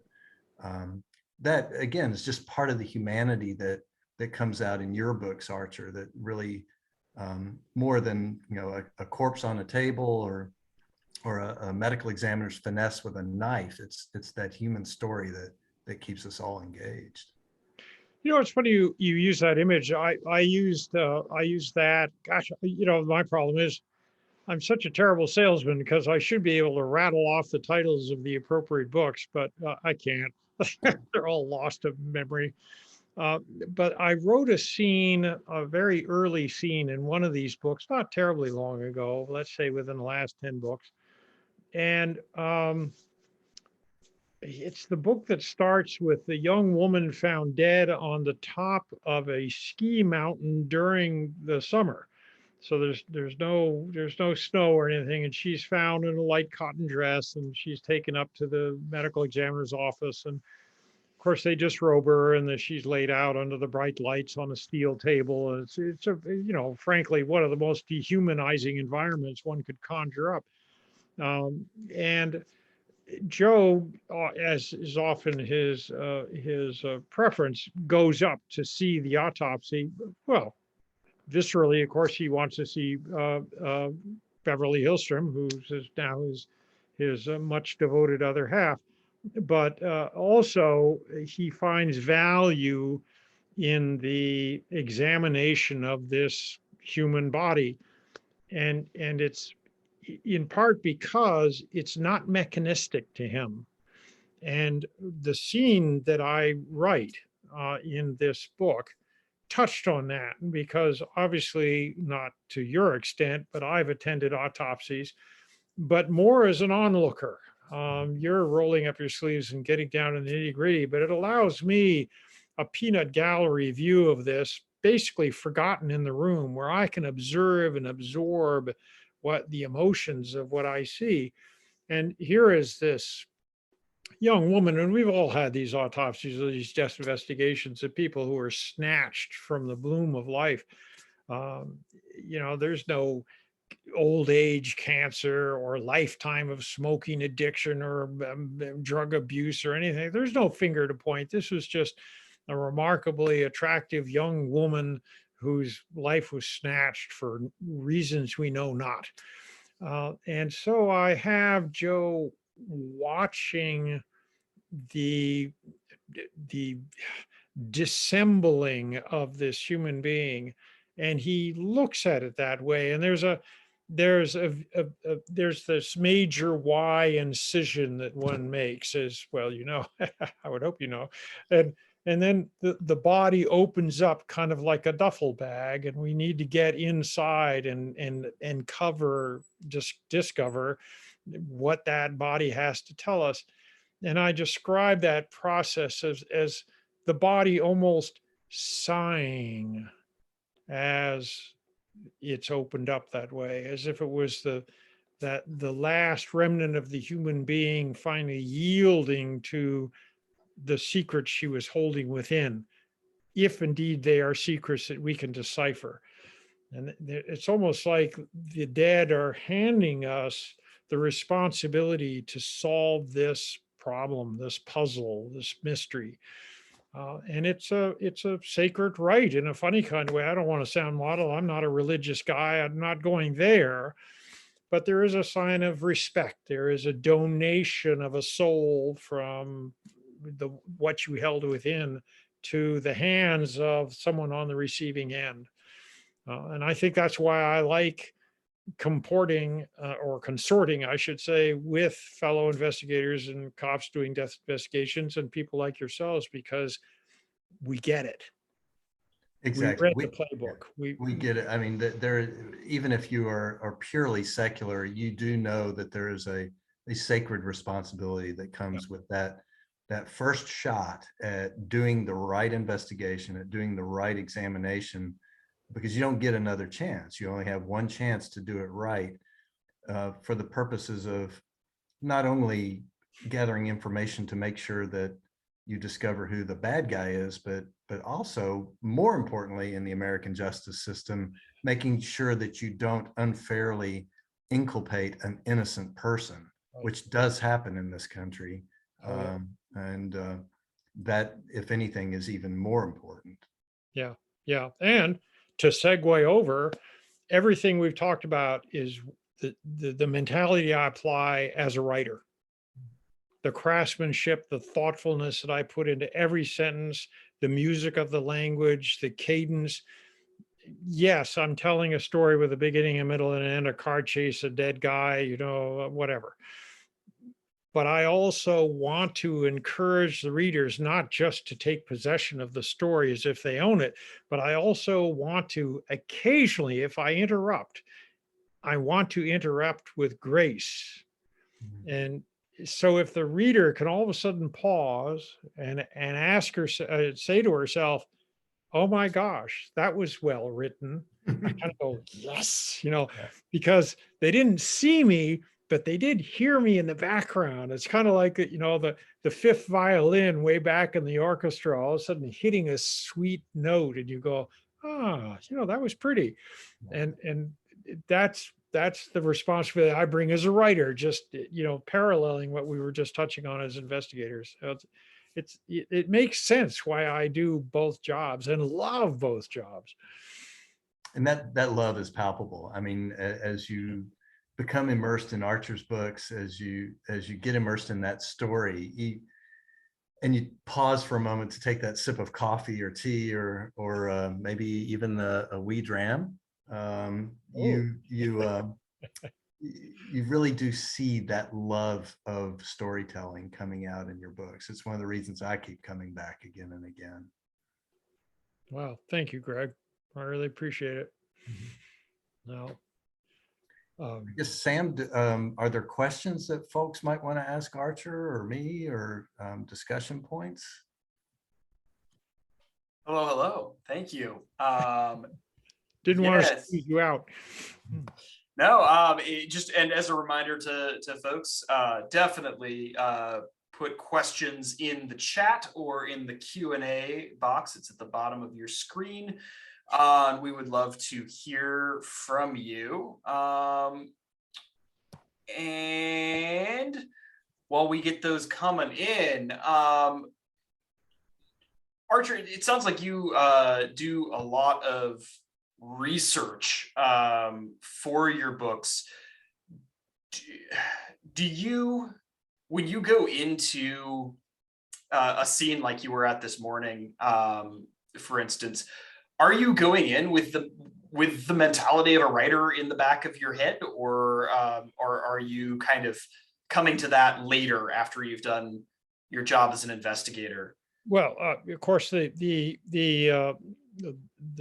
that again is just part of the humanity that comes out in your books, Archer, that really more than a corpse on a table or a medical examiner's finesse with a knife. It's that human story that keeps us all engaged. It's funny you use that image. I used that. Gosh, my problem is I'm such a terrible salesman because I should be able to rattle off the titles of the appropriate books, but I can't. They're all lost to memory. But I wrote a very early scene in one of these books, not terribly long ago, let's say within the last 10 books. And it's the book that starts with the young woman found dead on the top of a ski mountain during the summer. So there's no snow or anything, and she's found in a light cotton dress, and she's taken up to the medical examiner's office, and of course they disrobe her, and then she's laid out under the bright lights on a steel table. And it's a frankly one of the most dehumanizing environments one could conjure up. And Joe, as is often his preference, goes up to see the autopsy. Well, viscerally, of course, he wants to see Beverly Hillstrom, who's now his much devoted other half. But also, he finds value in the examination of this human body, and it's in part because it's not mechanistic to him. And the scene that I write in this book touched on that, because obviously not to your extent, but I've attended autopsies, but more as an onlooker. You're rolling up your sleeves and getting down in the nitty gritty, but it allows me a peanut gallery view of this, basically forgotten in the room, where I can observe and absorb what the emotions of what I see. And here is this young woman, and we've all had these autopsies or these death investigations of people who are snatched from the bloom of life. There's no old age cancer or lifetime of smoking addiction or drug abuse or anything. There's no finger to point. This was just a remarkably attractive young woman whose life was snatched for reasons we know not. And so I have Joe watching the dissembling of this human being, and he looks at it that way. And there's this major Y incision that one makes, as well, I would hope and then the body opens up kind of like a duffel bag, and we need to get inside and discover what that body has to tell us. And I describe that process as the body almost sighing as it's opened up that way, as if it was the last remnant of the human being finally yielding to the secrets she was holding within, if indeed they are secrets that we can decipher. And it's almost like the dead are handing us the responsibility to solve this problem, this puzzle, this mystery. And it's a sacred right in a funny kind of way. I don't want to sound model. I'm not a religious guy. I'm not going there. But there is a sign of respect. There is a donation of a soul from what you held within to the hands of someone on the receiving end. And I think that's why I like comporting or consorting, I should say, with fellow investigators and cops doing death investigations and people like yourselves, because we get it. Exactly. We read the playbook. We get it. I mean, there, even if you are purely secular, you do know that there is a sacred responsibility that comes with that first shot at doing the right investigation, at doing the right examination, because you don't get another chance. You only have one chance to do it right, for the purposes of not only gathering information to make sure that you discover who the bad guy is, but also, more importantly, in the American justice system, making sure that you don't unfairly inculpate an innocent person, which does happen in this country. That, if anything, is even more important. Yeah, yeah. And to segue over, everything we've talked about is the mentality I apply as a writer. The craftsmanship, the thoughtfulness that I put into every sentence, the music of the language, the cadence. Yes, I'm telling a story with a beginning, a middle, and an end, a car chase, a dead guy, whatever. But I also want to encourage the readers not just to take possession of the story as if they own it, but I also want to occasionally, if I interrupt, I want to interrupt with grace. And so if the reader can all of a sudden pause and ask her, say to herself, oh my gosh, that was well written. I kind of go, yes, because they didn't see me, but they did hear me in the background. It's kind of like, the fifth violin way back in the orchestra, all of a sudden hitting a sweet note, and you go, that was pretty. And that's the responsibility I bring as a writer, just, paralleling what we were just touching on as investigators. So it makes sense why I do both jobs and love both jobs. And that love is palpable. I mean, as you become immersed in Archer's books, as you get immersed in that story, and you pause for a moment to take that sip of coffee or tea, or maybe even a wee dram, you really do see that love of storytelling coming out in your books. It's one of the reasons I keep coming back again and again. Wow, thank you, Greg. I really appreciate it. Now, I guess, Sam, are there questions that folks might want to ask Archer or me, or discussion points? Hello. Thank you. Didn't want to squeeze you out. No, and as a reminder to folks, definitely put questions in the chat or in the Q&A box. It's at the bottom of your screen. We would love to hear from you. And while we get those coming in, Archer, it sounds like you do a lot of research for your books. Do you, when you go into a scene like you were at this morning, for instance, are you going in with the mentality of a writer in the back of your head, or are you kind of coming to that later after you've done your job as an investigator? Well, of course, the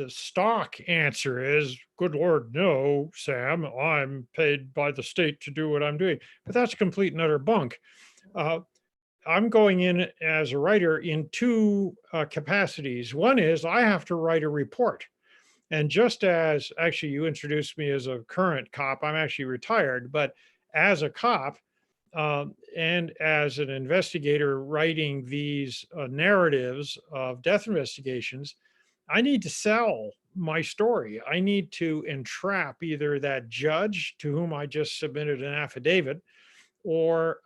stock answer is, good Lord, no, Sam, I'm paid by the state to do what I'm doing. But that's complete and utter bunk. I'm going in as a writer in two capacities. One is I have to write a report. And just as actually you introduced me as a current cop, I'm actually retired, but as a cop and as an investigator writing these narratives of death investigations, I need to sell my story. I need to entrap either that judge to whom I just submitted an affidavit, or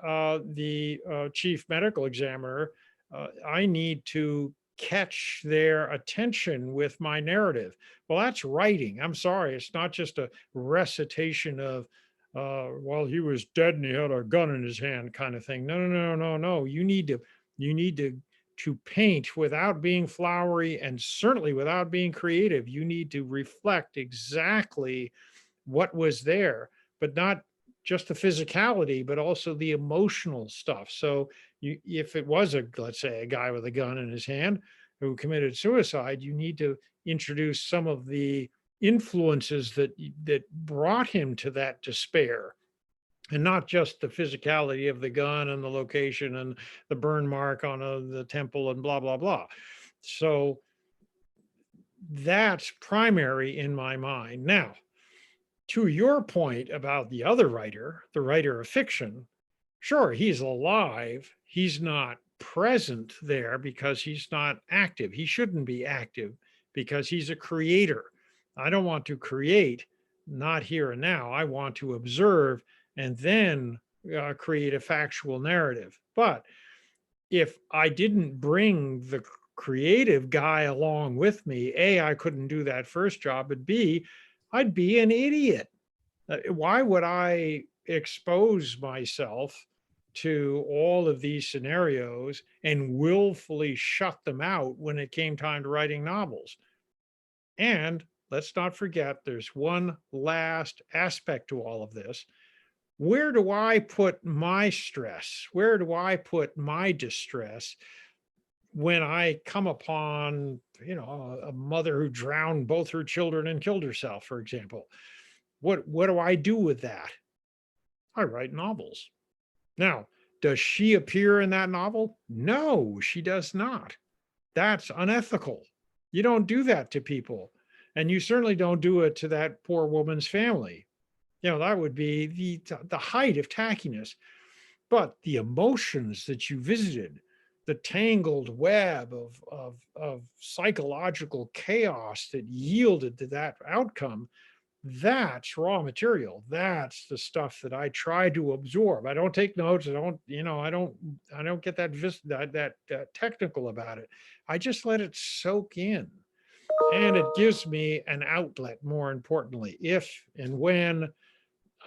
the chief medical examiner. I need to catch their attention with my narrative. Well, that's writing. I'm sorry. It's not just a recitation of, well, he was dead and he had a gun in his hand kind of thing. No. You need to to paint without being flowery and certainly without being creative. You need to reflect exactly what was there, but not just the physicality, but also the emotional stuff. So if it was let's say a guy with a gun in his hand who committed suicide, you need to introduce some of the influences that brought him to that despair, and not just the physicality of the gun and the location and the burn mark on the temple and blah, blah, blah. So that's primary in my mind. Now, to your point about the other writer, the writer of fiction, sure, he's alive. He's not present there because he's not active. He shouldn't be active because he's a creator. I don't want to create, not here and now. I want to observe and then create a factual narrative. But if I didn't bring the creative guy along with me, A, I couldn't do that first job, but B, I'd be an idiot. Why would I expose myself to all of these scenarios and willfully shut them out when it came time to writing novels? And let's not forget, there's one last aspect to all of this. Where do I put my stress? Where do I put my distress when I come upon, a mother who drowned both her children and killed herself, for example? What do I do with that? I write novels. Now, does she appear in that novel? No, she does not. That's unethical. You don't do that to people. And you certainly don't do it to that poor woman's family. That would be the height of tackiness. But the emotions that you visited, the tangled web of psychological chaos that yielded to that outcome, that's raw material. That's the stuff that I try to absorb. I don't take notes. I don't get that technical about it. I just let it soak in. And it gives me an outlet, more importantly, if and when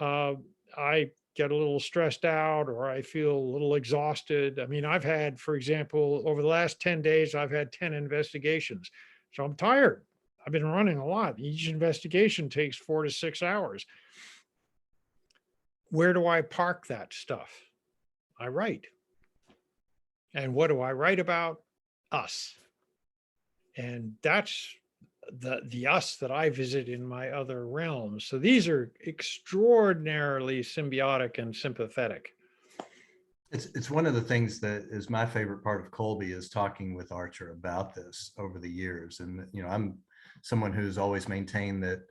I get a little stressed out or I feel a little exhausted. I mean, I've had, for example, over the last 10 days, I've had 10 investigations. So I'm tired. I've been running a lot. Each investigation takes 4 to 6 hours. Where do I park that stuff? I write. And what do I write about? Us. And that's the us that I visit in my other realms. So these are extraordinarily symbiotic and sympathetic. It's one of the things that is my favorite part of Colby, is talking with Archer about this over the years. And, I'm someone who's always maintained that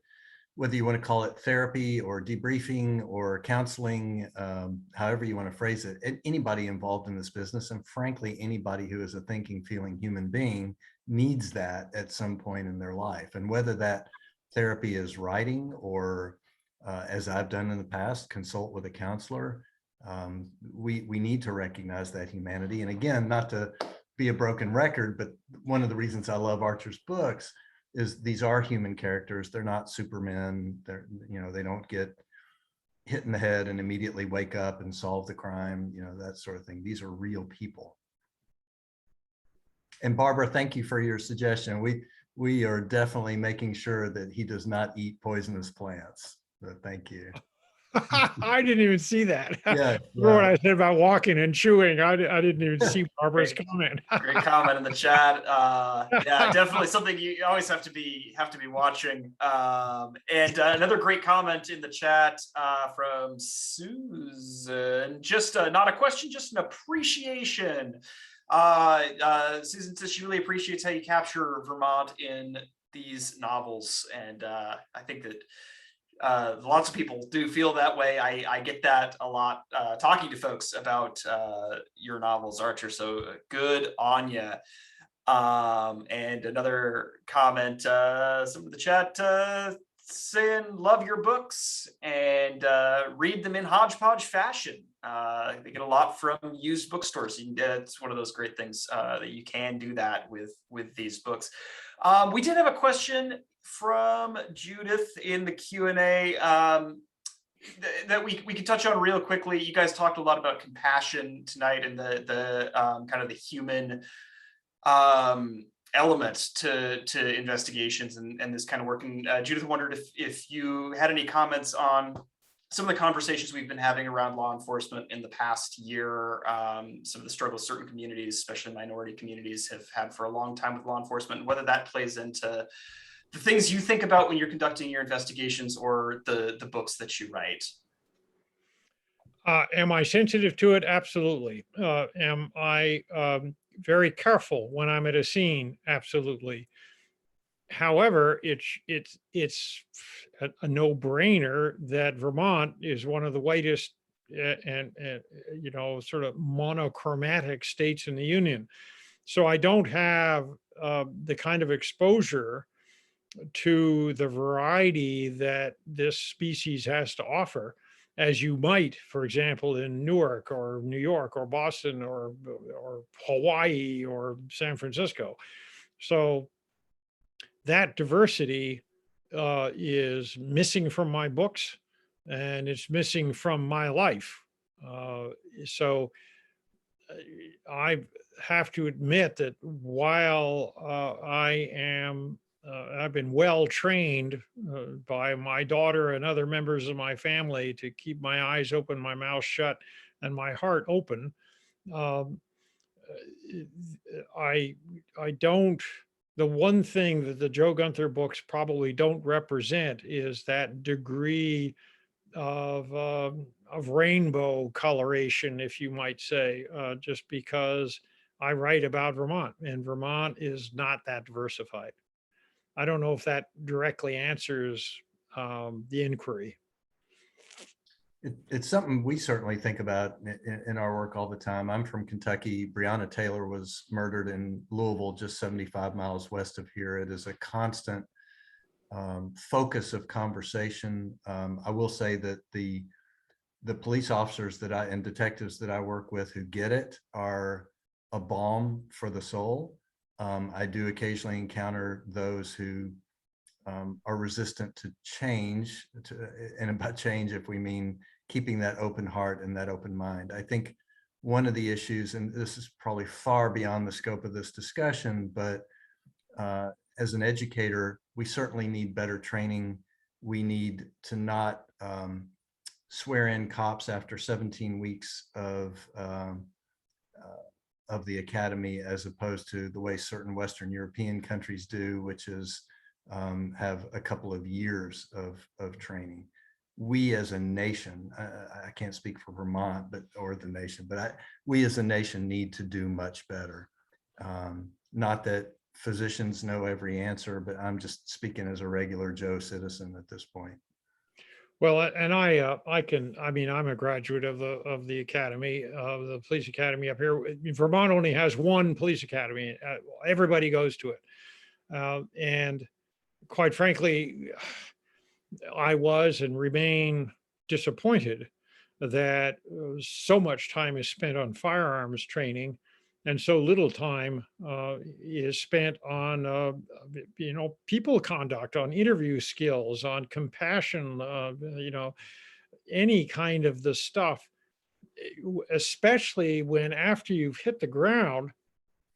whether you want to call it therapy or debriefing or counseling, however you want to phrase it, anybody involved in this business, and frankly, anybody who is a thinking, feeling human being, needs that at some point in their life. And whether that therapy is writing or, as I've done in the past, consult with a counselor, we need to recognize that humanity. And again, not to be a broken record, but one of the reasons I love Archer's books is these are human characters. They're not supermen. They don't get hit in the head and immediately wake up and solve the crime, that sort of thing. These are real people. And Barbara, thank you for your suggestion. We are definitely making sure that he does not eat poisonous plants. So thank you. I didn't even see that. Yeah, Remember what I said about walking and chewing? I didn't even see Barbara's comment. Great comment in the chat. Yeah, definitely something you always have to be watching. And another great comment in the chat from Susan. Just not a question, just an appreciation. Susan says she really appreciates how you capture Vermont in these novels, and I think that lots of people do feel that way. I get that a lot talking to folks about your novels, Archer. So good on you. And another comment, some of the chat saying love your books and read them in hodgepodge fashion. They get a lot from used bookstores. It's one of those great things that you can do that with these books. We did have a question from Judith in the Q&A that we could touch on real quickly. You guys talked a lot about compassion tonight and the kind of the human element to investigations and this kind of work. And Judith wondered if you had any comments on some of the conversations we've been having around law enforcement in the past year, some of the struggles certain communities, especially minority communities, have had for a long time with law enforcement, and whether that plays into the things you think about when you're conducting your investigations or the books that you write. Am I sensitive to it? Absolutely. Am I very careful when I'm at a scene? Absolutely. However, it's a no-brainer that Vermont is one of the whitest and you know, sort of monochromatic states in the Union. So I don't have the kind of exposure to the variety that this species has to offer, as you might, for example, in Newark or New York or Boston or Hawaii or San Francisco. So that diversity is missing from my books, and it's missing from my life. So I have to admit that while I've been well trained by my daughter and other members of my family to keep my eyes open, my mouth shut, and my heart open. Um, I don't. The one thing that the Joe Gunther books probably don't represent is that degree of rainbow coloration, if you might say, just because I write about Vermont, and Vermont is not that diversified. I don't know if that directly answers the inquiry. It's something we certainly think about in our work all the time. I'm from Kentucky. Breonna Taylor was murdered in Louisville, just 75 miles west of here. It is a constant focus of conversation. I will say that the police officers and detectives that I work with who get it are a balm for the soul. I do occasionally encounter those who are resistant to change, and about change, if we mean keeping that open heart and that open mind. I think one of the issues, and this is probably far beyond the scope of this discussion, but as an educator, we certainly need better training. We need to not swear in cops after 17 weeks of the academy, as opposed to the way certain Western European countries do, which is have a couple of years of training. We as a nation, I can't speak for Vermont, or the nation, but we as a nation need to do much better. Not that physicians know every answer, but I'm just speaking as a regular Joe citizen at this point. Well, and I mean, I'm a graduate of the academy, of the police academy up here. Vermont only has one police academy. Everybody goes to it. And quite frankly, I was and remain disappointed that so much time is spent on firearms training and so little time is spent on you know, people conduct, on interview skills, on compassion, you know, any kind of the stuff, especially when after you've hit the ground,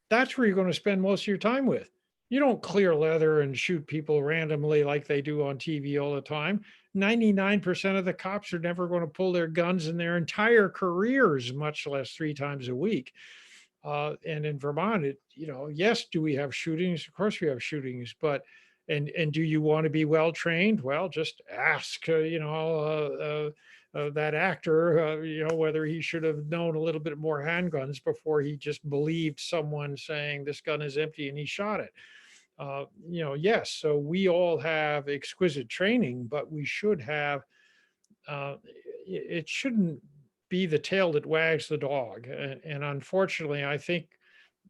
that's where you're going to spend most of your time with. You don't clear leather and shoot people randomly like they do on TV all the time. 99% of the cops are never going to pull their guns in their entire careers, much less 3 times a week. And in Vermont, you know, yes, do we have shootings? Of course we have shootings, but and do you want to be well trained? Well, just ask, you know, that actor, you know, whether he should have known a little bit more handguns before he just believed someone saying this gun is empty and he shot it. You know, yes, so we all have exquisite training, but we should have, it shouldn't be the tail that wags the dog. And unfortunately, I think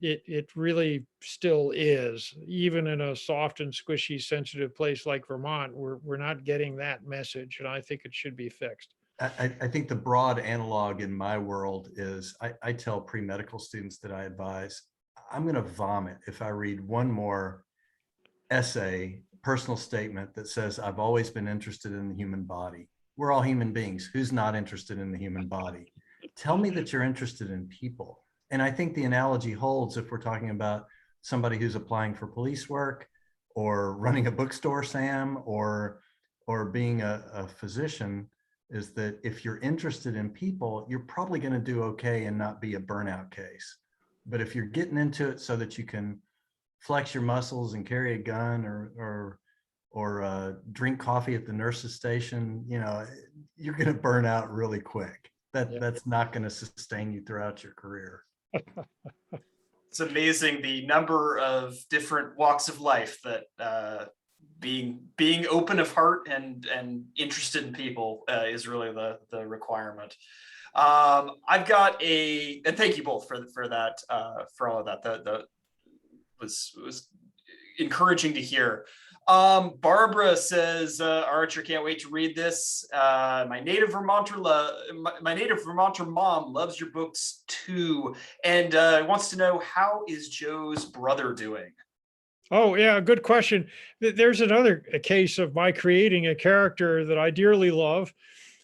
it really still is, even in a soft and squishy, sensitive place like Vermont, we're not getting that message. And I think it should be fixed. I think the broad analog in my world is I tell pre-medical students that I advise, I'm going to vomit if I read one more essay, personal statement that says, I've always been interested in the human body. We're all human beings. Who's not interested in the human body? Tell me that you're interested in people. And I think the analogy holds if we're talking about somebody who's applying for police work, or running a bookstore, Sam, or being a physician, is that if you're interested in people, you're probably going to do okay and not be a burnout case. But if you're getting into it so that you can flex your muscles and carry a gun, or drink coffee at the nurse's station, you know, you're going to burn out really quick. That's not going to sustain you throughout your career. It's amazing the number of different walks of life that being open of heart and interested in people is really the requirement. I've got and thank you both for that, for all of that. That was encouraging to hear. Barbara says, Archer, can't wait to read this. My native Vermonter mom loves your books too, and wants to know, how is Joe's brother doing? Oh, yeah, good question. There's another case of my creating a character that I dearly love,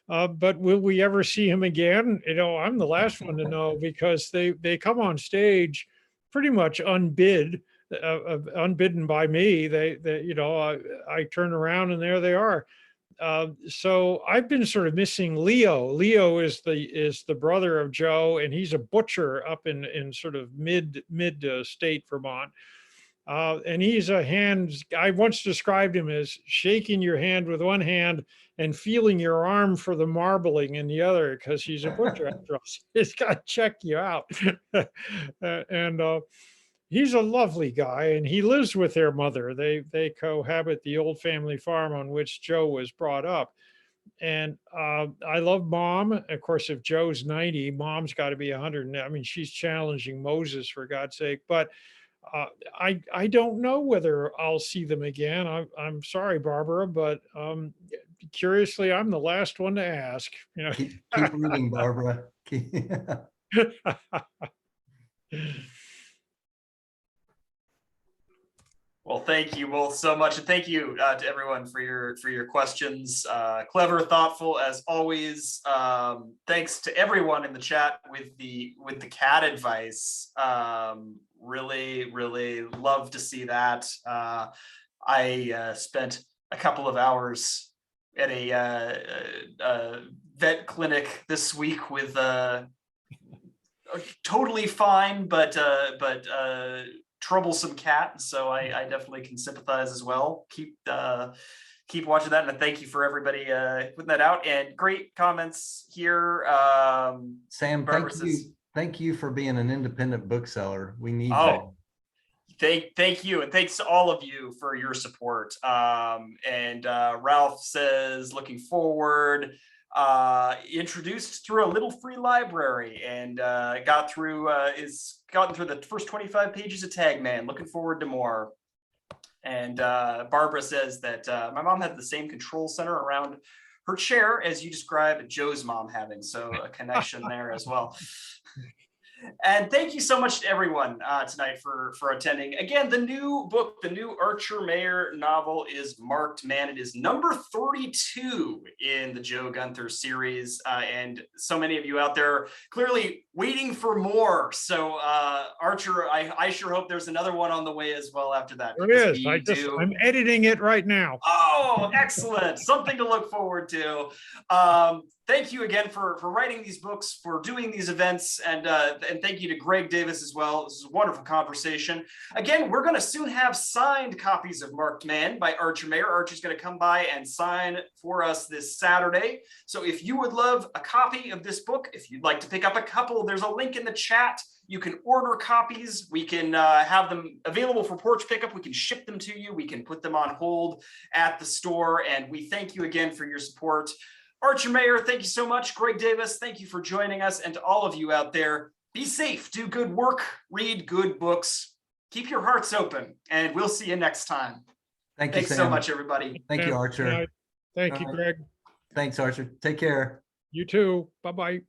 but will we ever see him again? You know, I'm the last one to know, because they come on stage pretty much unbidden by me. They you know, I turn around and there they are. So I've been sort of missing Leo. Leo is the brother of Joe, and he's a butcher up in sort of mid state Vermont. And he's I once described him as shaking your hand with one hand and feeling your arm for the marbling in the other, because he's a butcher after all. He's got to check you out. And he's a lovely guy, and he lives with their mother. They cohabit the old family farm on which Joe was brought up. And I love Mom. Of course, if Joe's 90, Mom's got to be 100. I mean, she's challenging Moses, for God's sake. But I don't know whether I'll see them again. I'm sorry, Barbara, but curiously, I'm the last one to ask. You know, keep reading, Barbara. Well, thank you both so much, and thank you to everyone for your questions. Clever, thoughtful as always. Thanks to everyone in the chat with the cat advice. Really love to see that. I spent a couple of hours at a vet clinic this week with totally fine but troublesome cat, so I definitely can sympathize as well. Keep watching that, and thank you for everybody putting that out, and great comments here. Sam, thank you for being an independent bookseller. We need that. Thank you, and thanks to all of you for your support. And Ralph says, looking forward. Introduced through a little free library, and gotten through the first 25 pages of Tag Man. Looking forward to more. And Barbara says that my mom had the same control center around her chair as you described Joe's mom having, so a connection there as well. And thank you so much to everyone tonight for attending. Again, the new book, the new Archer Mayer novel is Marked Man. It is number 32 in the Joe Gunther series. And so many of you out there clearly waiting for more. So Archer, I sure hope there's another one on the way as well after that. There is. I'm editing it right now. Oh, excellent. Something to look forward to. Thank you again for writing these books, for doing these events, and thank you to Greg Davis as well. This is a wonderful conversation. Again, we're going to soon have signed copies of Marked Man by Archer Mayer. Archer's going to come by and sign for us this Saturday. So if you would love a copy of this book, if you'd like to pick up a couple, there's a link in the chat. You can order copies. We can have them available for porch pickup. We can ship them to you. We can put them on hold at the store. And we thank you again for your support. Archer Mayer, thank you so much. Greg Davis, thank you for joining us. And to all of you out there, be safe, do good work, read good books, keep your hearts open, and we'll see you next time. Thanks so much, everybody. Thank you, Archer. Thank you, Greg. Thanks, Archer. Take care. You too. Bye-bye.